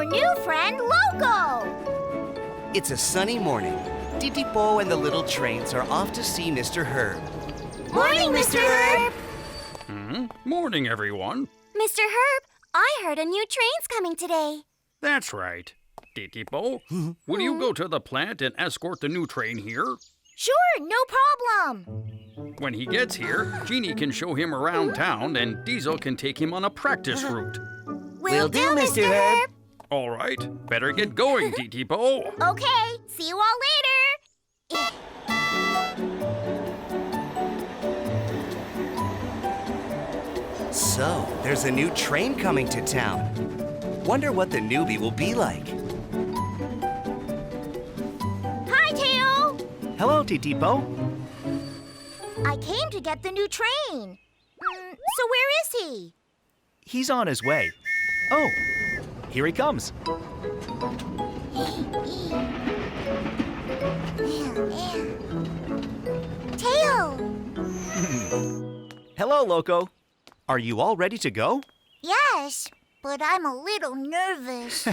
our new friend, Loco! It's a sunny morning. Titipo and the little trains are off to see Mr. Herb. Morning, Mr. Herb! Morning, everyone. Mr. Herb, I heard a new train's coming today. That's right. Titipo, will you go to the plant and escort the new train here? Sure, no problem. When he gets here, Genie can show him around town and Diesel can take him on a practice route. Will do, Mr. Herb. All right, better get going, Titipo. Okay, see you all later. So, there's a new train coming to town. Wonder what the newbie will be like. Hi, Taiyo. Hello, Titipo. I came to get the new train. So where is he? He's on his way. Oh, here he comes. Taiyo. Hello, Loco. Are you all ready to go? Yes, but I'm a little nervous.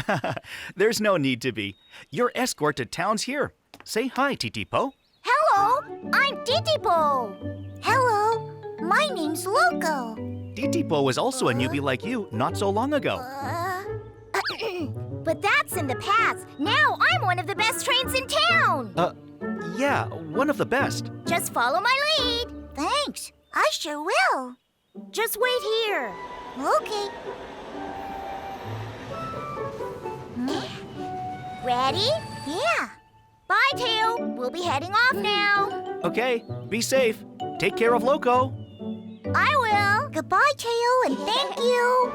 There's no need to be. Your escort to town's here. Say hi, Titipo. Hello, I'm Titipo. Hello, my name's Loco. Titipo was also a newbie like you not so long ago. But that's in the past. Now I'm one of the best trains in town. Yeah, one of the best. Just follow my lead. Thanks, I sure will. Just wait here. Okay. Ready? Yeah. Bye, Taiyo. We'll be heading off now. Okay, be safe. Take care of Loco. I will. Goodbye, Taiyo, and thank you.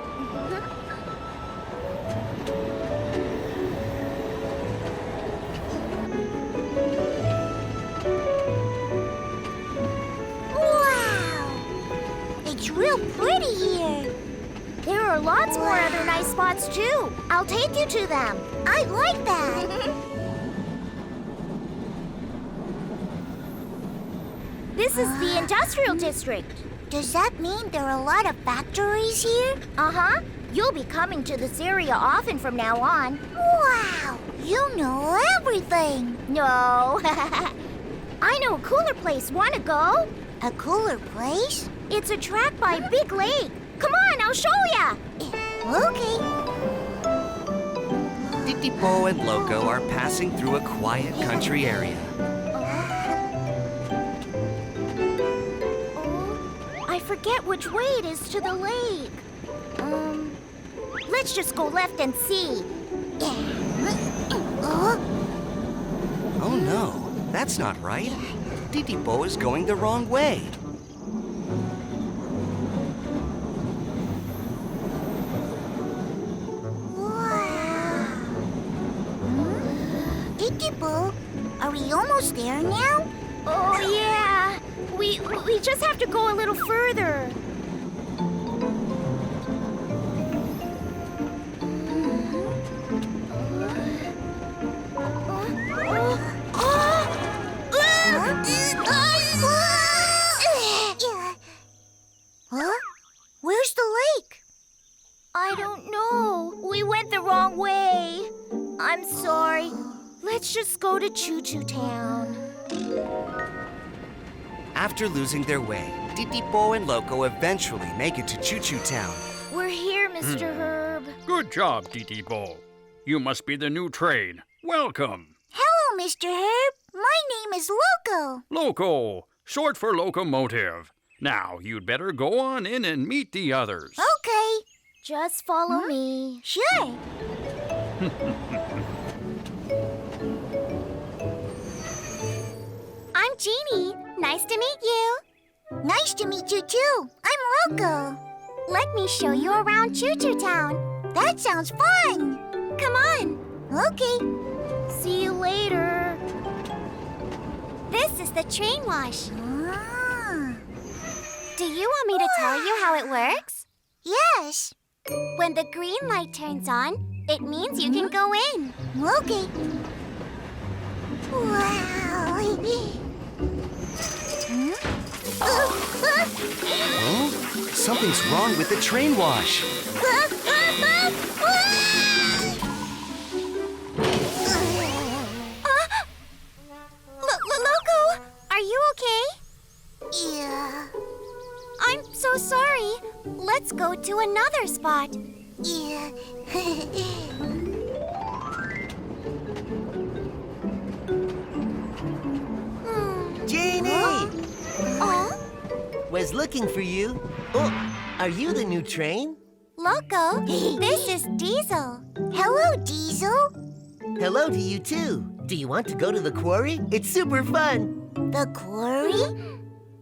Wow! It's real pretty here. There are lots more other nice spots, too. I'll take you to them. I like that. This is the industrial district. Does that mean there are a lot of factories here? Uh-huh. You'll be coming to this area often from now on. Wow! You know everything. No. I know a cooler place. Want to go? A cooler place? It's a track by a big lake. Come on, I'll show ya. Okay. Titipo and Loco are passing through a quiet country area. I forget which way it is to the lake. Let's just go left and see. Oh no, that's not right. Titipo is going the wrong way. Wow. Titipo, are we almost there now? Oh, yeah. We just have to go a little further. Huh? Where's the lake? I don't know. We went the wrong way. I'm sorry. Let's just go to Choo-Choo Town. After losing their way, Titipo and Loco eventually make it to Choo-Choo Town. We're here, Mr. Herb. Good job, Titipo. You must be the new train. Welcome. Hello, Mr. Herb. My name is Loco. Loco, short for locomotive. Now, you'd better go on in and meet the others. Okay. Just follow me. Sure. I'm Genie. Nice to meet you. Nice to meet you, too. I'm Loco. Let me show you around Choo-Choo Town. That sounds fun. Come on. Okay. See you later. This is the train wash. Do you want me to tell you how it works? Yes. When the green light turns on, it means you can go in. Okay. Wow. Oh, something's wrong with the train wash. spot. Yeah. Genie! Oh, Was looking for you. Oh, are you the new train? Loco, this is Diesel. Hello, Diesel. Hello to you too. Do you want to go to the quarry? It's super fun. The quarry?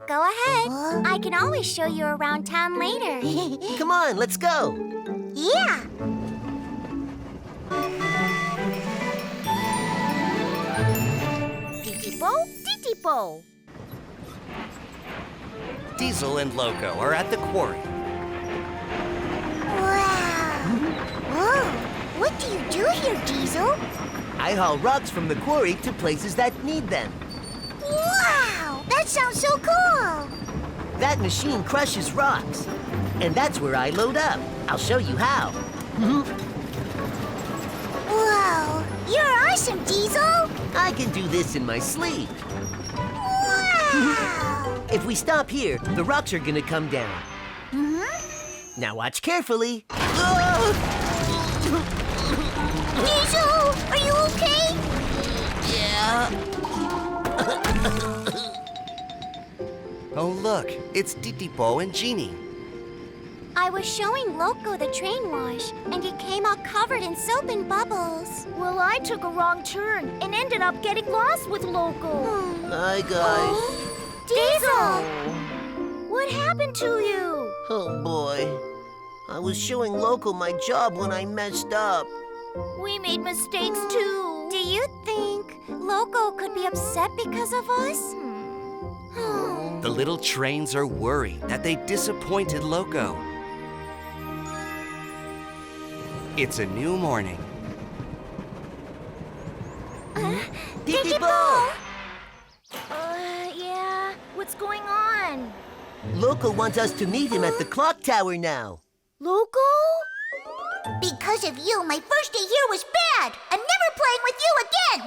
Go ahead. I can always show you around town later. Come on, let's go. Yeah. Titipo, Titipo. Diesel and Loco are at the quarry. Wow. Whoa. What do you do here, Diesel? I haul rocks from the quarry to places that need them. Wow. That sounds so cool. That machine crushes rocks. And that's where I load up. I'll show you how. Whoa. You're awesome, Diesel. I can do this in my sleep. Wow. If we stop here, the rocks are gonna come down. Now watch carefully. Diesel, are you okay? Yeah. Oh, look, it's Titipo and Genie. I was showing Loco the train wash, and he came out covered in soap and bubbles. Well, I took a wrong turn and ended up getting lost with Loco. Hi, guys. Diesel! What happened to you? Oh, boy. I was showing Loco my job when I messed up. We made mistakes too. Do you think Loco could be upset because of us? The little trains are worried that they disappointed Loco. It's a new morning. Titipo! Yeah. What's going on? Loco wants us to meet him at the clock tower now. Loco? Because of you, my first day here was bad. I'm never playing with you again.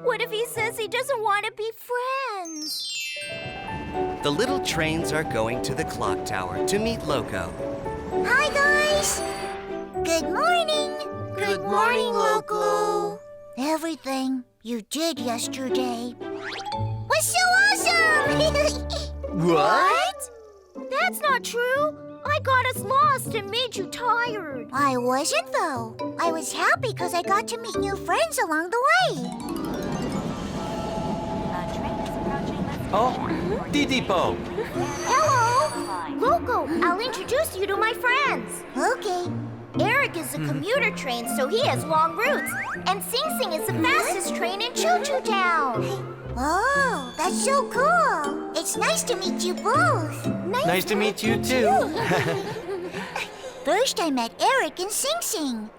What if he says he doesn't want to be friends? The little trains are going to the clock tower to meet Loco. Hi, guys. Good morning. Good morning, Loco. Everything you did yesterday was so awesome. What? That's not true. I got us lost and made you tired. I wasn't, though. I was happy because I got to meet new friends along the way. Oh, Titipo. Hello. Loco, I'll introduce you to my friends. Okay. Eric is a commuter train, so he has long routes. And Sing Sing is the fastest train in Choo Choo Town. Oh, that's so cool. It's nice to meet you both. Nice to meet you too. First, I met Eric and Sing Sing.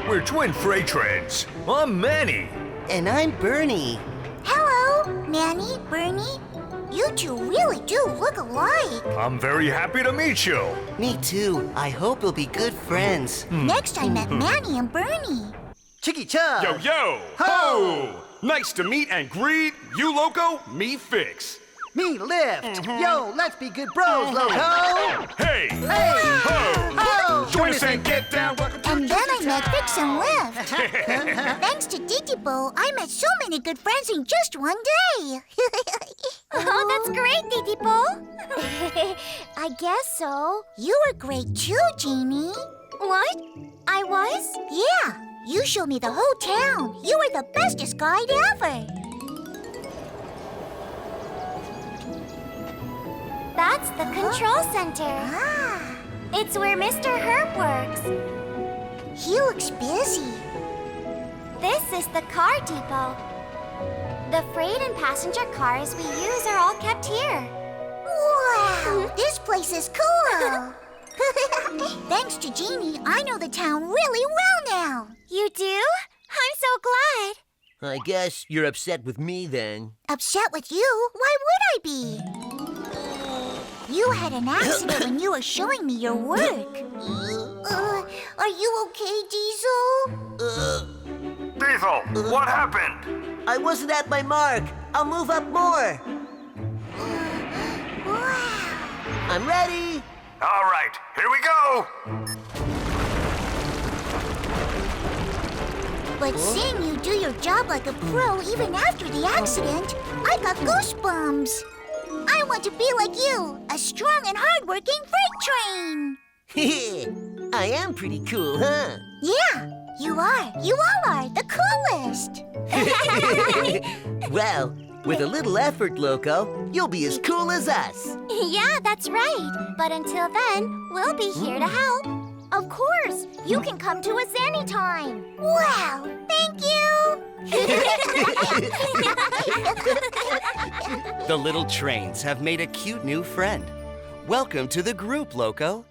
We're twin freight trains. I'm Manny. And I'm Bernie. Hello, Manny, Bernie. You two really do look alike. I'm very happy to meet you. Me too. I hope we'll be good friends. Next, I met Manny and Bernie. Chicky Cha. Yo, yo! Ho! Nice to meet and greet. You Loco, me Fix. Me lift. Yo, let's be good bros, Loco. Hey! Hey. Ho! Ho. Join us and get down. Welcome to And then I met Fix and Lift. Thanks to Titipo, I met so many good friends in just one day. Oh, that's great, Titipo. I guess so. You were great too, Genie. What? I was? Yeah, you showed me the whole town. You were the bestest guide ever. That's the control center. Ah, It's where Mr. Herb works. he looks busy. This is the car depot. The freight and passenger cars we use are all kept here. Wow, this place is cool. Thanks to Genie, I know the town really well now. You do? I'm so glad. I guess you're upset with me then. Upset with you? Why would I be? You had an accident when you were showing me your work. Are you okay, Diesel? Diesel, what happened? I wasn't at my mark. I'll move up more. Wow. I'm ready. All right, here we go. But seeing you do your job like a pro even after the accident, I got goosebumps. I want to be like you, a strong and hardworking freight train. I am pretty cool, huh? Yeah, you are. You all are the coolest. Well, with a little effort, Loco, you'll be as cool as us. Yeah, that's right. But until then, we'll be here to help. Of course, you can come to us anytime. Wow, thank you. The little trains have made a cute new friend. Welcome to the group, Loco.